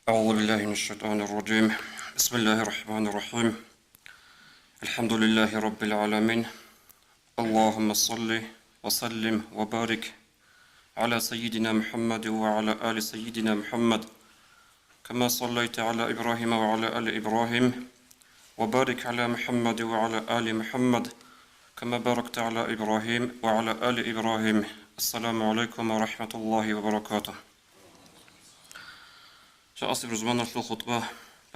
أعوذ بالله من الشيطان الرجيم. بسم الله الرحمن الرحيم. الحمد لله رب العالمين. اللهم صل وسلم وبارك على سيدنا محمد وعلى آل سيدنا محمد كما صليت على إبراهيم وعلى آل إبراهيم وبارك على محمد وعلى آل محمد كما باركت على إبراهيم وعلى آل إبراهيم. السلام عليكم ورحمة الله وبركاته. شأصل رزمان الخطبة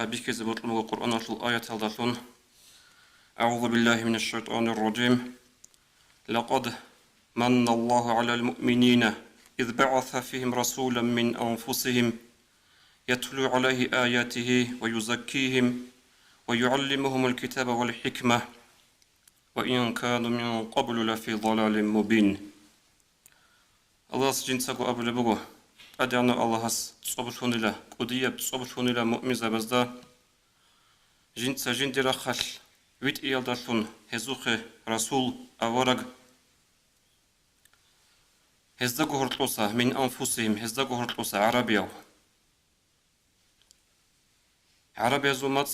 أبيك زبط القرآن الآية الدالون. أعوذ بالله من الشيطان الرجيم. لقد من الله على المؤمنين إذ بعث فيهم رسولا من أنفسهم يتلو عليه آياته ويزكيهم ويعلمهم الكتاب والحكمة وإن كانوا من قبل لفي ضلال مبين. الله سجنسك أبو بغو أدعنا الله صبتون له قدية صبتون له مؤمن زبزدا جنس جندرا خل ويت إيادتون هزوخ رسول أورق هزدقو هرطلوسا من أنفسهم هزدقو هرطلوسا عربيا زومات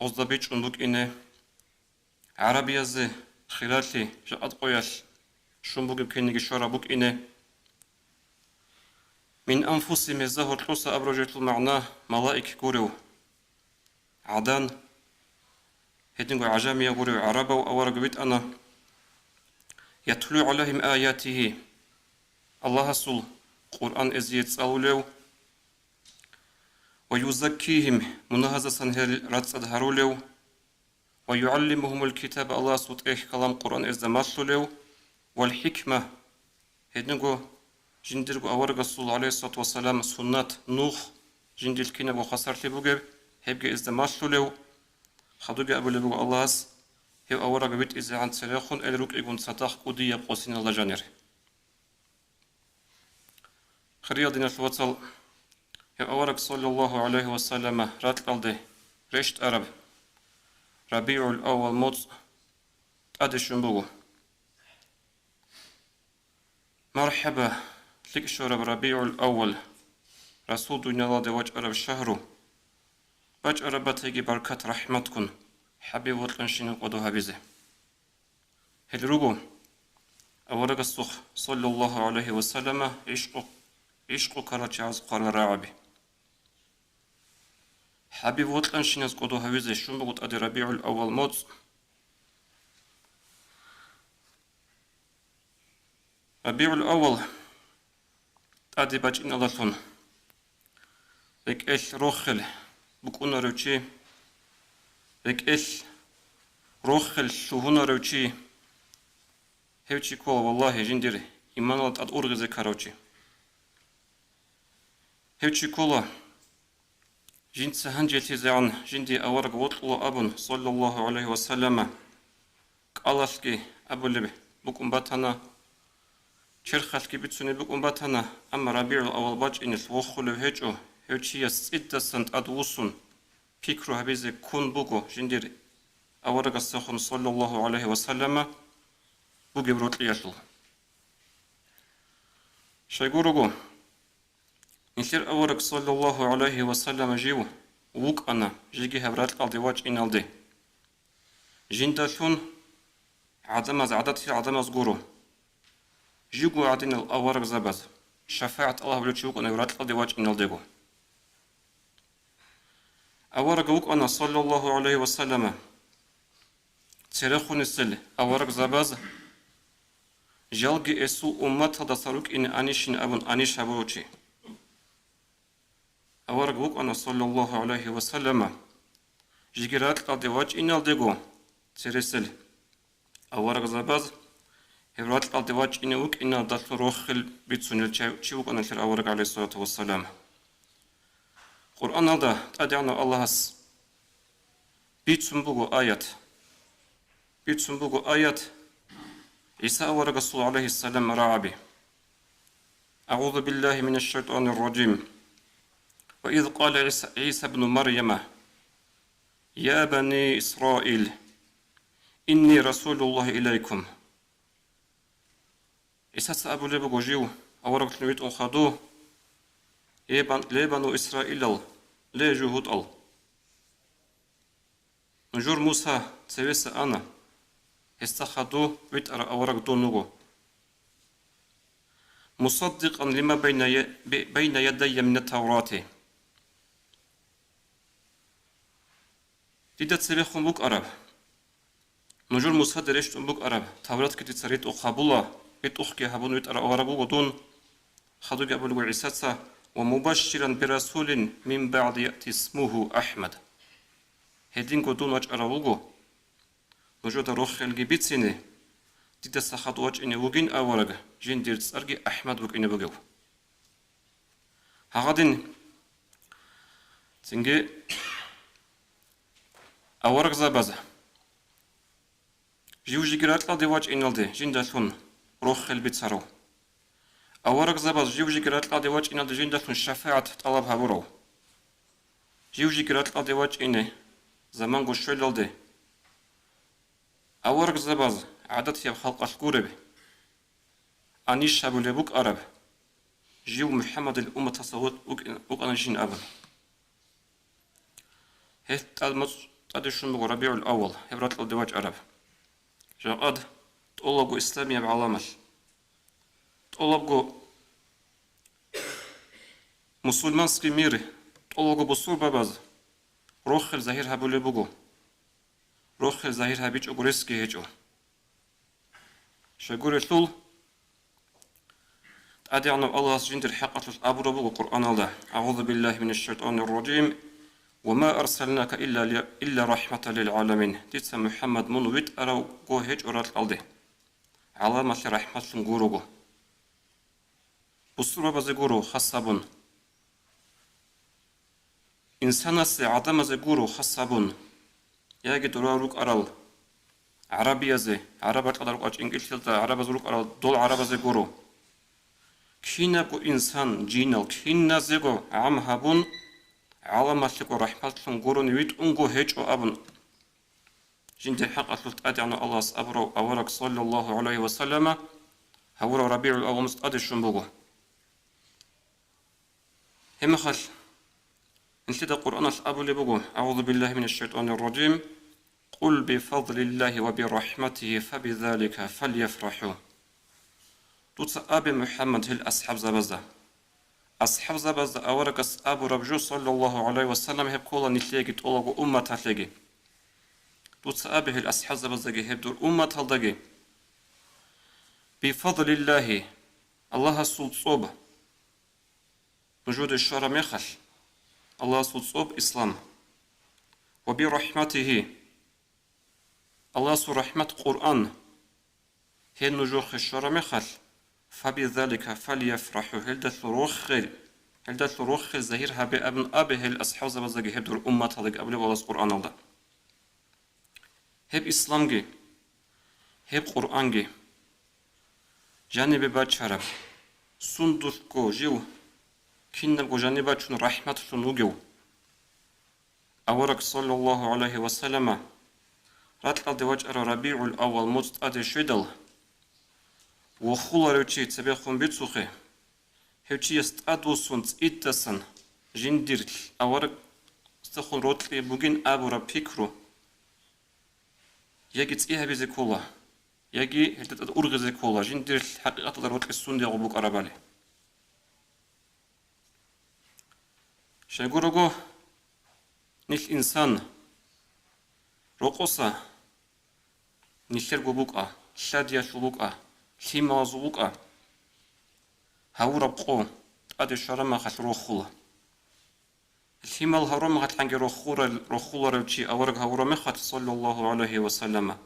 أصدبيج أنبوك إنه عربيا زي خلالي جاءت قويل شنبوك بكينيك شرابوك إنه من أنفسهم هزدقو هرطلوسا أبرجت المعنى ملائك قوريو عدان هدنقو عجامي قوريو عربا وأورق بيت أنا يتلو عليهم آياته الله سول قرآن إزيت سأوليو ويزكيهم منهزة سنهر رتصد هروليو ويعلمهم الكتاب الله سوت كلام قرآن إزدماشلوليو والحكمة هدنقو جندرقو أورق الصول عليه الصلاة والسلام سنة نوح جندل كينا وخسرتي بوغيب هبقى إزدماشلوليو خدوغي أبو لبو الله هي أورق بيت إذا عن سلاخون الروك إيقون ستاخ قدية بقوسين الله جانير خريادين الوصل هي أورق صلى الله عليه وسلم رات قلده رشت عرب ربيع الأول موت أدشن بوغو مرحبا لك شرب ربيع الأول رسول دنيا الله دي وجه عرب شهرو وجه عرب تيجي بركات رحمتكن حبيب وطلنشين قدوها بيزه هالروغو أورق السخ صلى الله عليه وسلم عشق كراتي عز قرار رعبي حبيب وطلنشين قدوها بيزه شون بغت أدي ربيع الأول موت ربيع الأول أدي باجين الله لك إيش روخل بكونا روشي لك إيش روخل شوهنا روشي هيوشي كول والله جندري إيمان الله تاد أورغزي كاروشي هيوشي كولا جند سهنجلتي زعن جندي أورغ وطلو أبن صلى الله عليه وسلم قالشكي أبو لبي بكم باتنا شرخلكي بتسوني بكم باتنا أما ربيع الأول باج إنس وخلو هيجو هيوشي يسيدة سنت أدوسون فكرو هبيزي كون بوغو جندري أورغ السخن صلى الله عليه وسلم بوغي بروت ليشل شايقورغو نسير أورغ صلى الله عليه وسلم جيو ووك أنا جيجي هبرات قلدي واج إنالدي جندشون عدمز عدتي عدمز غورو جيغو عدين الأورغ زبز شفاعة الله بلوشيوك أنا هبرات قلدي واج إنالديغو أورغ ووك أنا صلى الله عليه وسلم ترخون السل أورغ زبز جالجي اسو أمت هذا صاروك إن أنيشين أبون أنيش أبوشي أورغ ووك أنا صلى الله عليه وسلم جيجرات قد واج إن الدغو ترسل أورغ زباز هبرات قد واج إن ووك إن دات روخل بيتسونيل تشيوك أنا شر أورغ عليه الصلاة والسلام قرآن هذا أدعنا الله بيتسنبوغو آيات عيسى ورسول عليه السلام رعبي أعوذ بالله من الشيطان الرجيم. وإذ قال عيسى ابن مريم يا بني إسرائيل إني رسول الله إليكم. عيسى أبو لبو جيو أورق تنويت أخذوه لبنو إسرائيل لي جهود نجور موسى تسويس أنا استخدو ويتر أورق دونوغو مصدقا لما بين يدي من التوراة ديدا تسبيخون بوك أرب نجور موسى درشتون بوك أرب تورات كتي تسريت أخابولا بيت أخكي هبون ويتر أورق دون خدو قبل وعيساتsa ومبشرا برسول من بعد يأتي اسمه أحمد هدين قدون وجه أراوغو نجود روخ الجبيتسيني ديدا سخط وجه إني وجين أورق جين ديرتس أرجي أحمد وك إني بجو هغادين تنجي أورق زبازة جيوجي جرات لا دي وجه إنالدي جين دالون روخ البيتسارو أورق زباز جيوجي جرات لا دي وجه إنالدي جين دالون شفاعة طلبها برو جيوجي جرات لا دي وجه إني زمان قشوي لالدي أورق زباز عادت يا خلق الكورب أنيش شابو لبوك أرب جيو محمد الأمة تصوت وك أنشين أبن هيت تادشون بغو ربيع الأول هبرات الدواج أرب جاقاد تقولغو إسلامية بعلامل تقولغو مسلمان سكيميري تقولغو بصور باباز روخ الزهير هبو لبوغو روخ الزهير هبيج أغريسكي هجو شاقور الثول أدي عن الله سجند الحقة الأبو ربو القرآن الله أعوذ بالله من الشيطان الرجيم وما أرسلناك إلا رحمة للعالمين تيتسا محمد منويت أراو قو هج أرات الألدي علامة رحمة لنقوروغو بصور بابا قورو خصابون إنسانا سي عدم قورو خصابون ياجي دراروك أرال عربية زي عربة قدر قاج إنجلتلتا عربة زروك أرال دول عربة زي قورو كينا قو إنسان جينال كينا زيقو عام هابون علامة لكو رحمة لنقورو نويت أنقو هج أو أبن جند الحق أتلت أدي عن الله سأبرو أورك صلى الله عليه وسلم هورو ربيع الأول مستأدي الشنبوغو هم خل انتدى القرآن الأبو لبوغو أعوذ بالله من الشيطان الرجيم قل بفضل الله وبرحمته فبذلك فليفرحوا توتس أبي محمد هل أصحاب زبزة أصحاب زبزة أورك أبو ربجو صلى الله عليه وسلم هب كولا نتلاقي تقولغو أمة تلاقي توتس أبي هل أصحاب زبزة هب دور أمة تلاقي بفضل الله الله سلطوب وجود الشرع ميخل الله سلطوب إسلام وبرحمته الله سو رحمة قرآن هل نجوخ الشرع ميخل فبذلك فليفرحوا هل دث روخ الزهير هبي ابن أبي هل أصحاب زبزة هب دور أمة تلاقي قبل والله قرآن الله هب إسلام جي هب قرآن جي جانب بچارب سندر کو جيو كينب کو جانب چون رحمت سنوگو أورك صلى الله عليه وسلم راتل دواج أرى ربيع الأول مجد أدي شدل وخولا روچي تبخون بيتسوخي هوچي يستأدو سنت إدسن جندير أورك استخون روتلي بوغين أبو ربيكرو يجيت إيها بزيكولا يجي هلتت أورغزي كولا جندير الحقيقة ضرورت السندي غبوك أرابالي شاقورغو نيل إنسان روقوسا نيلر غبوكا شاديا شلوكا لما زبوكا هاورا بقو تقادي شرما خات روخولا لما الهرم خات لانجي روخولا روشي أورغ هاورا مخات صلى الله عليه وسلم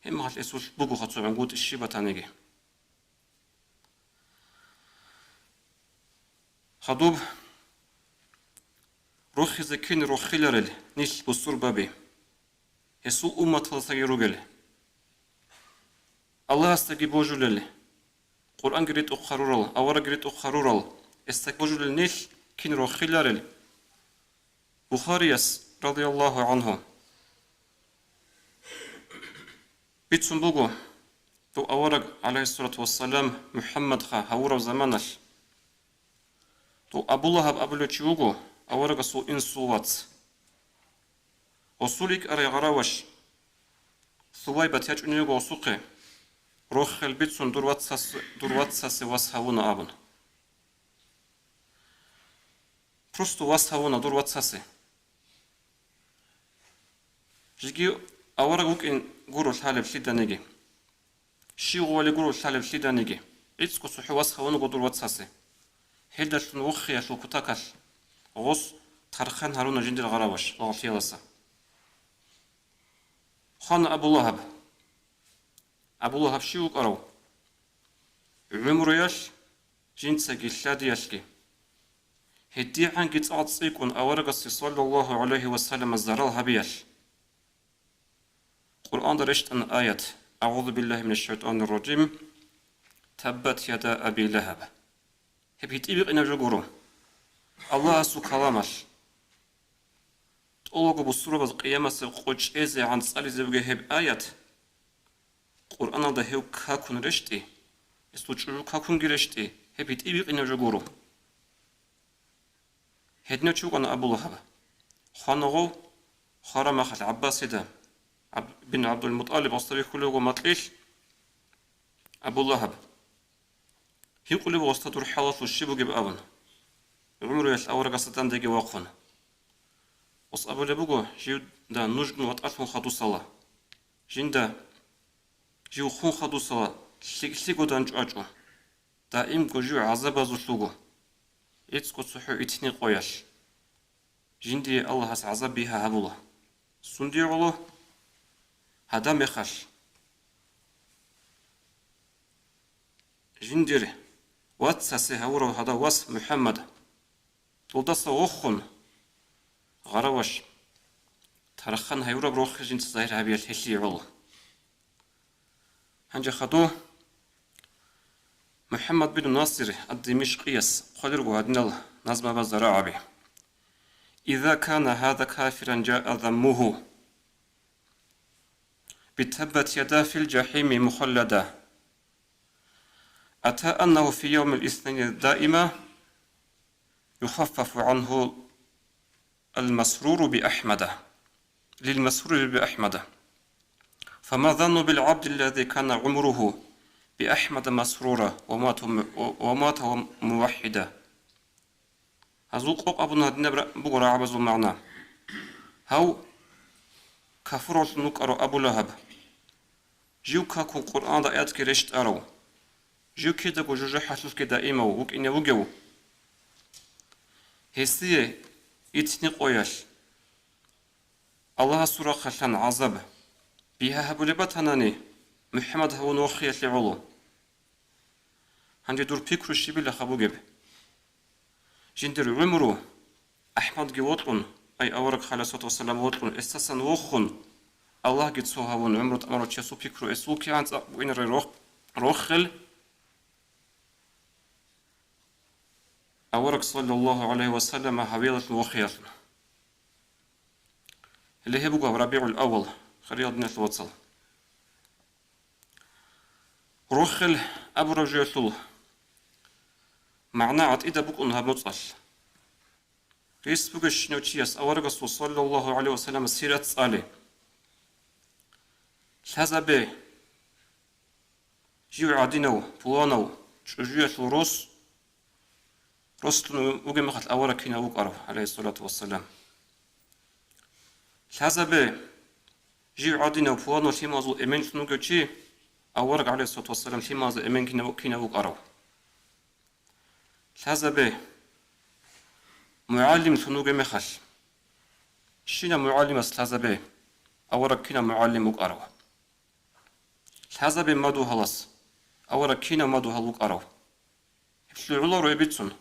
هم هات اسول بوغو خاطو عنقود الشيبة تانيجي خدوب روخي زكين روخي لرل نيش بصور بابي يسو أمة تلساقي روغل الله استقي بوجو لل قرآن قريت أخرورل أورا قريت أخرورل استقي بوجو لل نيش كين روخي لرل بخاريس رضي الله عنه بيتسون بوغو تو أورق عليه الصلاة والسلام محمد خا هورا زمانش تو Абуллахаб абулочиуго, аварага су инсувац. Осулик арегараваш. Сувай батячуниуго осуқе. Роххел битсун дурватсасе васхавуна абун. Просто васхавуна дурватсасе. Жиги аварагук ин гуру халеб лиданеги. Шиуали гуру халеб лиданеги. Ицку сухи васхавуна дурватсасе. Хеддалун уххия лукутакал. Гос тархан харуна жиндир гараваш. Лағалфияласа. Хан Абуллахаб. Абуллахаб шиук арау. Умруяш жинцаги лладияшки. Хеддихан гицаатсикун аваргаси саллаллаху алейхи вассалам зарал хабияш. Qur'onda rishtan ayat. A'udhu billahi minash shaitanir rajim. Tabbat yada abi lahab. Hep hitibik ina joguru. Allah su kalamash. Tologu bu surabaz qiyamasi qoch eze an tsali zevge hep ayat. Qur'onda hev kakun rishti. Estu churu kakun girishti. Hep hitibik ina joguru. Hedne chugan Abu Lahab. Khanago kharamahal Abbasida. بن عبد المطلب أصطريخ كله ومطليش أبو لهب يقول له واستدور حالات الشيب وجب أبن عمره يش أورق ستان دقي واقفن وص أبو لبوجو جيو دا نجن وتألفون خدو صلاة جين دا جيو خون خدو صلاة سيكو دانج أجو دا إم جو عذاب زوجلوجو يتسكو صحو إتني قويش جين دي الله هس عذاب بها هبوله سندي الله هذا مخش جندير واتساسي هورو هذا واس محمد تولدس وخون غراوش ترخن هيورو بروخ جنس زاير هبيل هشي عول هنجي خدو محمد بن ناصر الدمشقيس قدروا هدنال نظم بزراعبي إذا كان هذا كافرا جاء ذمه بتبت يدا في الجحيم مخلدا أتى أنه في يوم الاثنين الدائمة يخفف عنه المسرور بأحمد للمسرور بأحمد فما ظن بالعبد الذي كان عمره بأحمد مسرورا ومات موحدا هزوق أبونا نبرأ بقرا عبزو معنا هاو كفر نكر أبو لهب جيو كاكو قرآن دا آيات كرشت أرو جيو كده جوجو حسوس كده إيمو وك إني وجو هسيه إتني قويش الله سورة خلان عذاب بها هبو لبتاناني محمد هو نوخي يتلعولو هنجي دور بيكرو شبي لخبو جب جندر عمرو أحمد جوطلون أي أورك خلاصة والسلام وطلون استسن وخون الله قد سوهاون عمرو تأمرو تشيسو بيكرو اسوكي عن وين روخل أورك صلى الله عليه وسلم حويلة وخير اللي هي بقى ربيع الأول خريض نث وصل روخل أبو رجيتول معناه عط إذا بقى أنها متصل ريس بقى شنوتشيس أورك صلى الله عليه وسلم سيرة صالح هذا به جيو عدينو بوانو شجية الروس رسلنا وجمعت أورك هنا وقرأ عليه الصلاة والسلام هذا به جيو عدينو بوانو شيمازو إمين سنوجي أورك عليه الصلاة والسلام شيمازو إمين كنا وقرأ هذا به معلم سنوجي مخش شينا معلم هذا به أورك كنا معلم وقرأ هذا بمدو خلاص أورا كينا مدو هلوك أرو شلو الله ريبتسون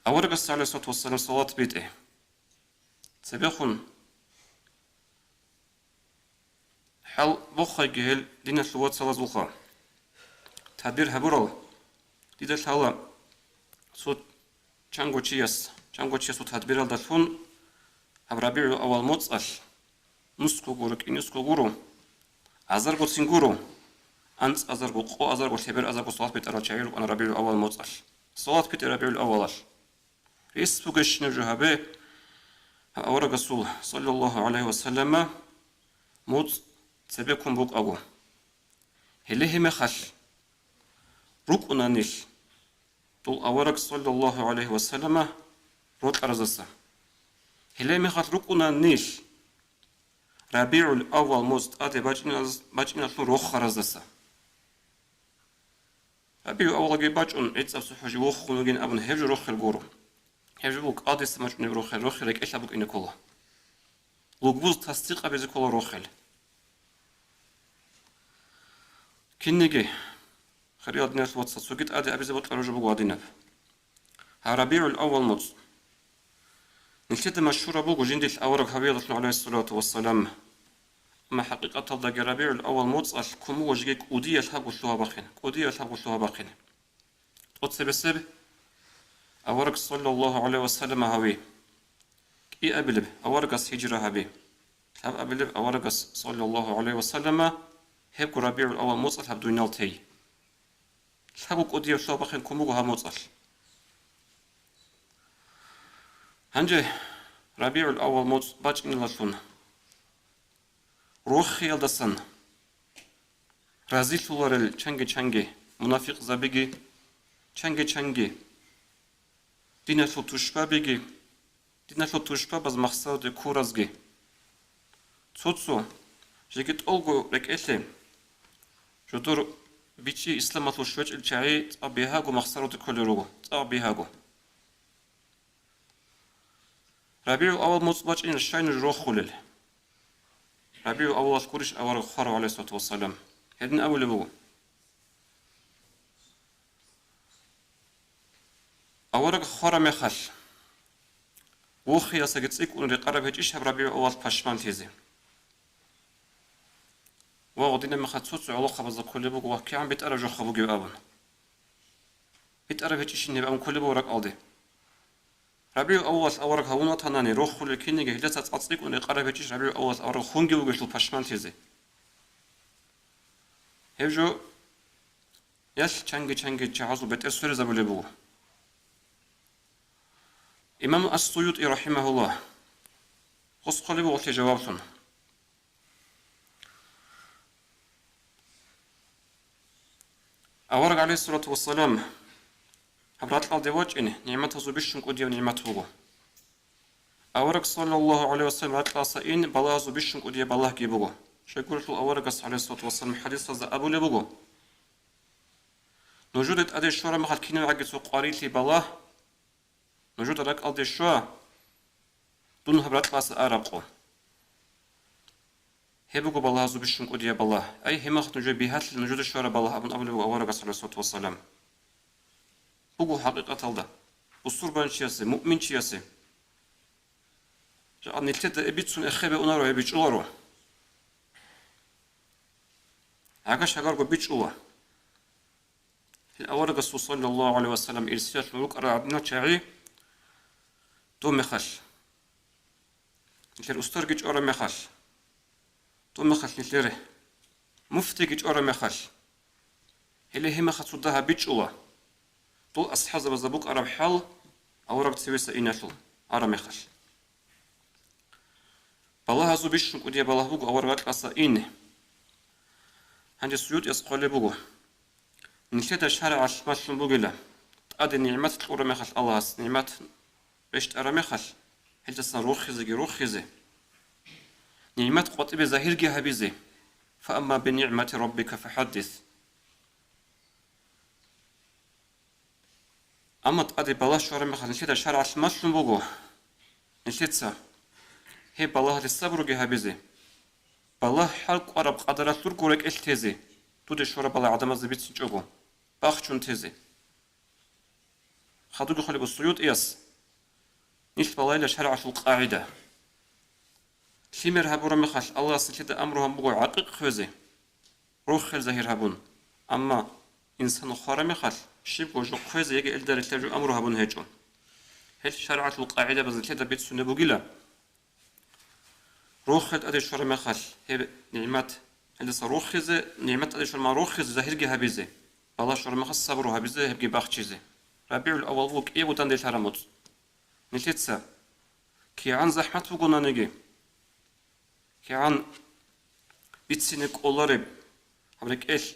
أورا قصة عليه الصلاة والسلام صلاة بيته سبيخون حال بخي جهل دينا شلوات صلاة زوخا تدبير هبورو ديدا شالا صوت چانگو چيس صوت تدبير الدفون ربيع أول متصل نسكو غورك إنسكو غورو عزر غوتسين غورو أنت أزرق قو أزرق وثبر أزرق صلاة بيت أرجعي وأنا ربيع الأول مصل صلاة بيت ربيع الأول يسبقش نرجع به أورا رسول صلى الله عليه وسلم موت سبيكم بوك أبو هله مخل روك أنانيل طول أورا صلى الله عليه وسلم روت أرزسا هله مخل روك أنانيل ربيع الأول موت أدي باجنا شو روخ أرزسا ربيع الأول جي باجون إتساب سحوج روخ ونجين أبن هجر روخ الجورو هجر بوك أدي سماج نروخ روخ لك إيش أبوك إن كله لوجوز تصديق أبي كله روخل كنيجي خريط ناس واتس سوكيت أدي أبي زبط أرجو بقوادينه ربيع الأول موت نكتب مشهورة بوجو جندي الأورق حبيبة عليه الصلاة والسلام ما حقيقة الضجة ربيع الأول موت الكم وجيك أودية الحق وشلوها باخين أودية الحق وشلوها باخين قدس بسبب أورق صلى الله عليه وسلم هوي كي أبلب أورق هجرة هبي هب أبلب أورق صلى الله عليه وسلم هب ربيع الأول موت هب دنيال تي الحق أودية وشلوها باخين كموجو هموت هنجي ربيع الأول موت باج من لشون روح خيال دسن رازي شولار چنگي منافق زبيجي چنگي دينا شو تشبا بيجي دينا شو تشبا باز مقصد كورازجي صوتسو جيكت أولغو رك إسلام جدور بيتشي إسلام تو شوج الجاي أبيهاغو مقصد كولروغو أبيهاغو ربيع الأول موت باج إن الشين الروح خلل ربيع الأول كورش أول خارو عليه الصلاة والسلام هذن أول بو أول خارو مخل وخي أسجدسك ونقرب هجيش ربيع الأول باشمان تيزي وغدينا مختصوص على خبز كل بو وكي عم بيتأرجو خبو جو أبن بيتأرب هجيش نبقى كل بو ورق ألدي ربيع الأول أورق هونا تناني روح خل الكيني جهلت أتصدق ونقرب هجيش ربيع الأول أورق خونجي وجشل باشمان تيزي هجو ياش چنگي جهازو بيت أسفر زبولي بو إمام السيوطي رحمه الله خص قلبه وقت جوابتون أورق عليه الصلاة والسلام حبرات الأرض واجئني نعمته زبشن قدي ونعمته أورق صلى الله عليه وسلم راتلا سائن بلا زبشن قدي بالله جيبوه شكرت أورق عليه الصلاة والسلام حديث هذا أبو لبوه نوجودت أدي الشورى مخال كينو عقد قاريتي بالله نوجود رك أدي الشورى دون حبرات لاس أرابقو هبوغو بالله زبشن قدي بالله أي همخ نوجود بيهات نوجود الشورى بالله أبن أبو لبوه أورق عليه الصلاة والسلام بوغو حقيقة الدا بصور بانشياسي مؤمن شياسي جاء نلتد إبيتسون إخيبه أنارو إبيتش أولارو عقاش هقارقو بيتش أولا الأورق صلى الله عليه وسلم إرسيات لوك أرادنا شاعي دو مخل نتلر أستر جيج أورا مخل دو مخل نتلره مفتي جيج أورا مخل هلي هما خصودها بيتش أولا طول أصحاب بزبوك أرب حال أورق تسويسا إناشل أرى مخل بالله هزو بيشن قديا بالله بوغو أورق أسا إني هنجي سيوت يسقل بوغو نكتة شارع عشماشن بوغيلا تقاد نعمات تقور مخل الله هس نعمات بيشت أرى مخل هل روخيزي نعمات قطب زهيرجي هبيزي فأما بنعمة ربك فحدث أما تقاد بالله شورا مخل نكتة شارع عشماشن بوغو نكتة هي بالله الصبر جهابزي بالله حلق عرب قدرات لور قرق التزي تود شورا بالله عدم زبيت سنجوغو باخشون تزي خدوغو خلي بالسيوط إياس نيش بالله إلا شرع في القاعدة شمير هبورا مخاش الله سلسل أمرهم بقو عقيق خوزي روح خير زهير هبون أما إنسان خارا مخاش شبقو جو خوزي يجي إلدار التاجو أمره هبون هيجون هل شرعة القاعدة بزلتها بيت سنة بقيلة روخت أدي شورا مخال هي نعمات هذا صاروخزة نعمت أديش الماروخز زهرجي هبيزة الله شر ما خص صبره هبيزة هبجي باخشيزة ربيع الأول بوك إيه وتندي الهرموت نتيتسا كي عن زحمة وقنا نجي كي عن بيتسينك أولارب هبرك إيش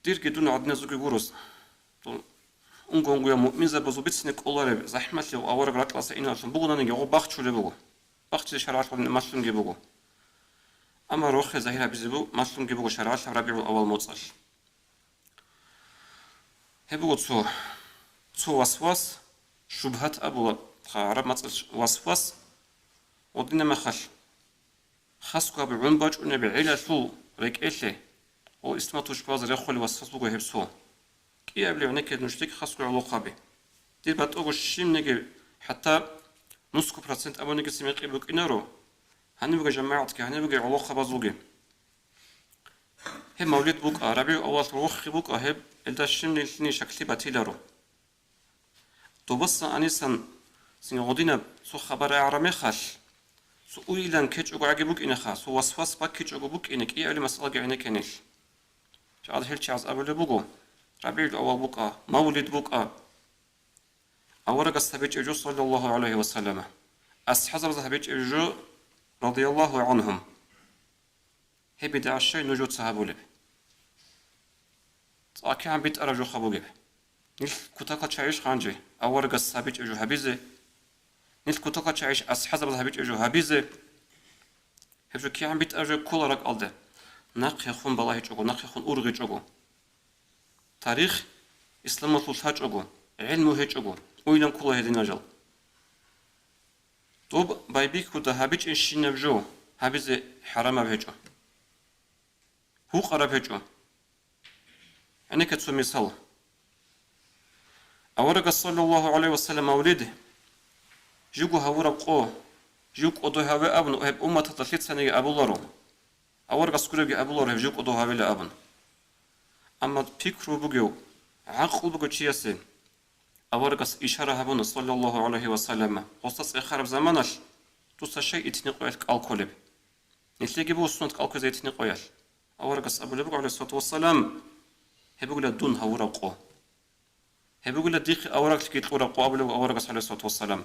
دير كدون عدنا زوجي غورس اونغونغو يا مؤمن زبزو بيتسينك أولارب زحمة لو أورق راتلاس إنا عشان بقنا نجي هو باخشوا لبقو باخشي شرعت من ماشلون جيبقو أما روخ زهيرة بزبو ماشلون جيبقو شرعت ربيع الأول موتصل هبقو تسو وسواس شبهات أبو عرب متصل وسواس ودينا ما خاصك بعون ونبي عيلة شو ريك إيشي أو استماتوش باز ريخول وسواس بقو هبسو كي قبل عنك نشتك خاصك علاقة به دير باتوغو الشيم نجي حتى نسكو برسنت أبو نجي سميق إبوك إنارو هنبقى جماعتك هنبقى علاقة بازوغي هب مولد بوك ربيع أول روخ بوك هب إلدا الشيم نلتني شكلي باتيلارو توبص أنيسان سنغودينا سو خبر عرمي خاش سو أويلان كيتش أقو عجبوك إنخا سو وصفاس باك كيتش أقو بوك إنك إيه أولي مسألة قعنى كنيش شعاد هيلتش عز أبو لبوكو ربيع الأول بوك مولد بوك أورق الصحابة إجو صلى الله عليه وسلم أصحاب الصحابة إجو رضي الله عنهم هي بدع الشيء نجود صحابو لب تأكي عم بيت أرجو خبو لب نيل كتاكا تعيش خانجي أورق الصحابة إجو هبيزي نيل كتاكا تعيش أصحاب الصحابة إجو هبيزي هبجو كي عم بيت أرجو كل رق ألده ناق يخون بالله يجوغو ناق يخون أورغ يجوغو تاريخ إسلام مطلوط هجوغو علمه هجوغو ويلان كل هذه نجل طب بايبيك كده هبيج إيش نبجو هبيز حرام بهجو هو قرب هجو أنا كتسو مثال أورق صلى الله عليه وسلم مولده جوجو هورا قو جوك أدو هوا أبن وهب أمة تطلت سنة أبو لارو أورق سكرب أبو لارو جوك أدو هوا لأبن أما فكرو بجو عقل بجو تشيسين أورقس إشارة هبون صلى الله عليه وسلم قصص إخرب زمانش توصل شيء يتنقيك الكولب نتلاقي بو سنة الكوزي يتنقيك أورقس أبو لبق عليه الصلاة والسلام هبقول الدون هورقو هبقول الديق أورق لكي ورقو أبو لبق أورقس عليه الصلاة والسلام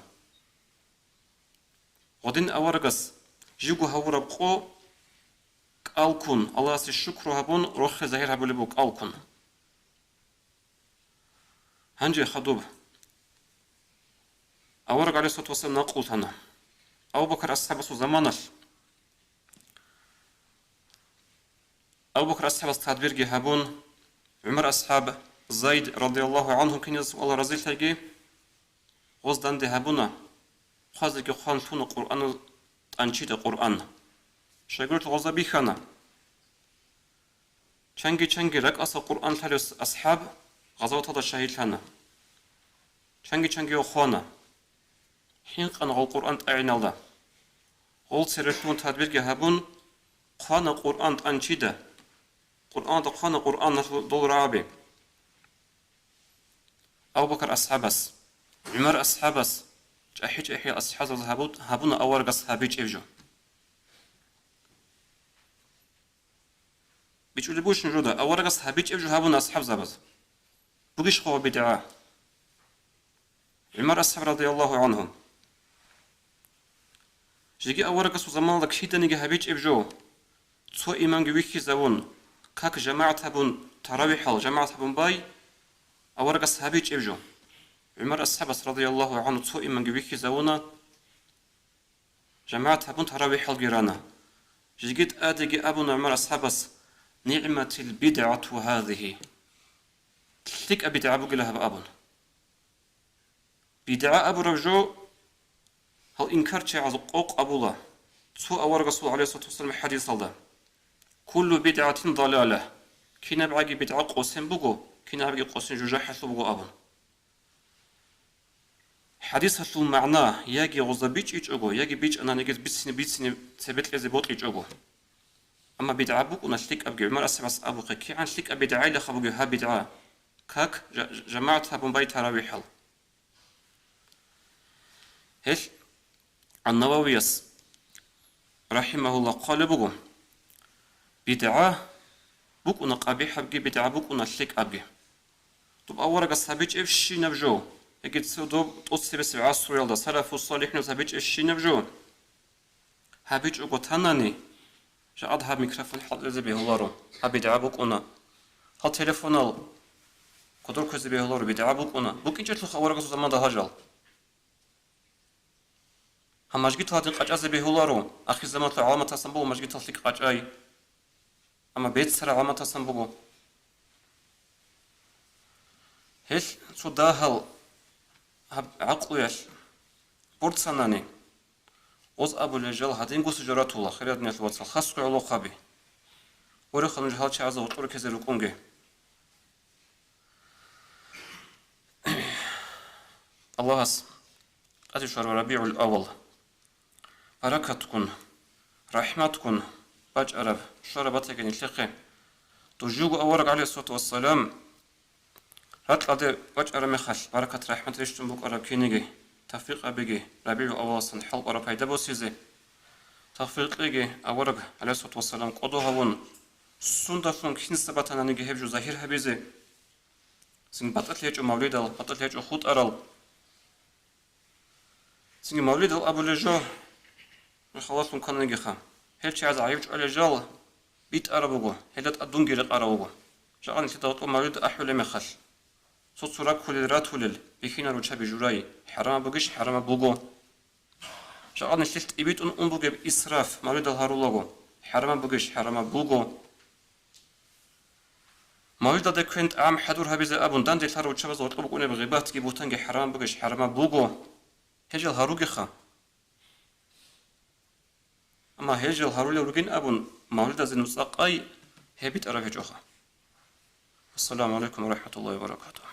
غدين أورقس جيجو هورقو كالكون الله الشكر هبون روح زهير هبو لبق كالكون هنجي خدوب أورق عليه الصلاة والسلام نقول هنا أبو بكر أصحاب زمانش أبو بكر أصحاب التدبير هبون عمر أصحاب زيد رضي الله عنهم كن يسوع الله رضي تيجي غزدان ده هبونا خازك خان فون القرآن أنشيد القرآن شجرة غزة بيخنا چنگی رك أصل القرآن ثالث أصحاب غزوة هذا الشهيد لنا چنگی أخوانا حين قان القرآن أعين الله قول سيرتون تدبير هبون قان القرآن أنشيده قرآن قان القرآن دول رابي أبو بكر أصحابس عمر أصحابس أحيي أصحاب هبون أورق أصحابي جيجو بيجوا لبوش نجودا أورق أصحابي جيجو هبون أصحاب زبز بقيش خو بدعاء عمر أصحاب رضي الله عنهم جيجي أورق أصحاب زمان لك شيدا نيجي هبيج إبجو تو إيمان جويكي زون كاك جماعة هبون تراويح جماعة هبون باي أورق أصحابي جيجو عمر أصحاب رضي الله عنه تو إيمان جويكي زونا جماعة هبون تراويح الجيرانة جيجيت آدي أبو عمر أصحاب نعمة البدعة هذه تلك أبدع أبو قلها بأبون بدعاء أبو رجو هل إنكار شيء عزقوق أبو الله تو أورق رسول عليه الصلاة والسلام حديث الله كل بدعة ضلالة كنا بعجي بدعة قوسين بقو كنا بعجي قوسين جوجح بقو أبون حديث هل معناه يجي غزة بيج إيش أقو يجي بيج أنا نجد بيتسني ثبت لزي بوت إيش أقو أما بدعاء بقو نشلك أبجي عمر أسبس أبو كي عن شلك أبدعاء لخبجي ها بدعاء كاك جماعة هبون بيت تراويح هل النوويس رحمه الله قال بقو بدعة بقونا قبيح أبقي بدعة بقونا شلك أبقي طب أورق الصبيج إفشي نبجو يجد سودوب توصي بس بعصر يلدا سلف الصالحين وصبيج إفشي نبجو هبيج أقو تناني شاد هاب ميكروفون حط زبيه الله رو هبي دعا بقونا هل تلفونال قدر كزبيه الله رو بدعا بقونا بق إنجت لخ أورق زمان ده هجال هم مجد هادين قاج زبيه الله رو آخر زمان علامة تصنبو مجد تلك قاج أي أما بيت سر علامة تصنبو هل شو داهل هب عقليش برد سناني اوز ابو لجل هادين قوس جرات الله خيرات نيت وصل خاص علو قبي وري خلنج حال چازا وطور كزي ركونغي الله اس اتي شهر ربيع الاول بركتكم رحمتكم باج عرب شربتك نتلقي تجوغ اورق عليه الصلاه والسلام هات لدي باج عرب مخش بركه رحمت ريشتم بوك عرب كينيغي تفريق أبيجي ربيع أواصن حلق أرا فايدة بوسيزي تفريق ليجي أورق عليه الصلاة والسلام قدو هون سندا فون كين سبتنا نيجي هبجو ظاهر هبيزي سن بطل يجو مولد ال بطل يجو خود أرال سن مولد ال أبو لجو خلاص كان نيجي خام هل شيء عز عيبج على جال بيت أرابوجو هلت أدون جرق أرابوجو شغال نتيجة مولد أحول مخش صوت سراك كل راتولل بخينا روشة بجوراي حرام بقش حرام بوجو شغال نشلت إبيت أن بوجو بإسراف مولد الهارولوجو حرام بقش حرام بوجو مولد ده كنت عام حضور هبيز أبون دان دي ثارو تشابز وطلبوا كونه بغيبات كي بوتانج حرام بقش حرام بوجو هجل هاروجي خا أما هجل هارولي روجين أبون مولد زين وساق أي هبيت أراه جوخا السلام عليكم ورحمة الله وبركاته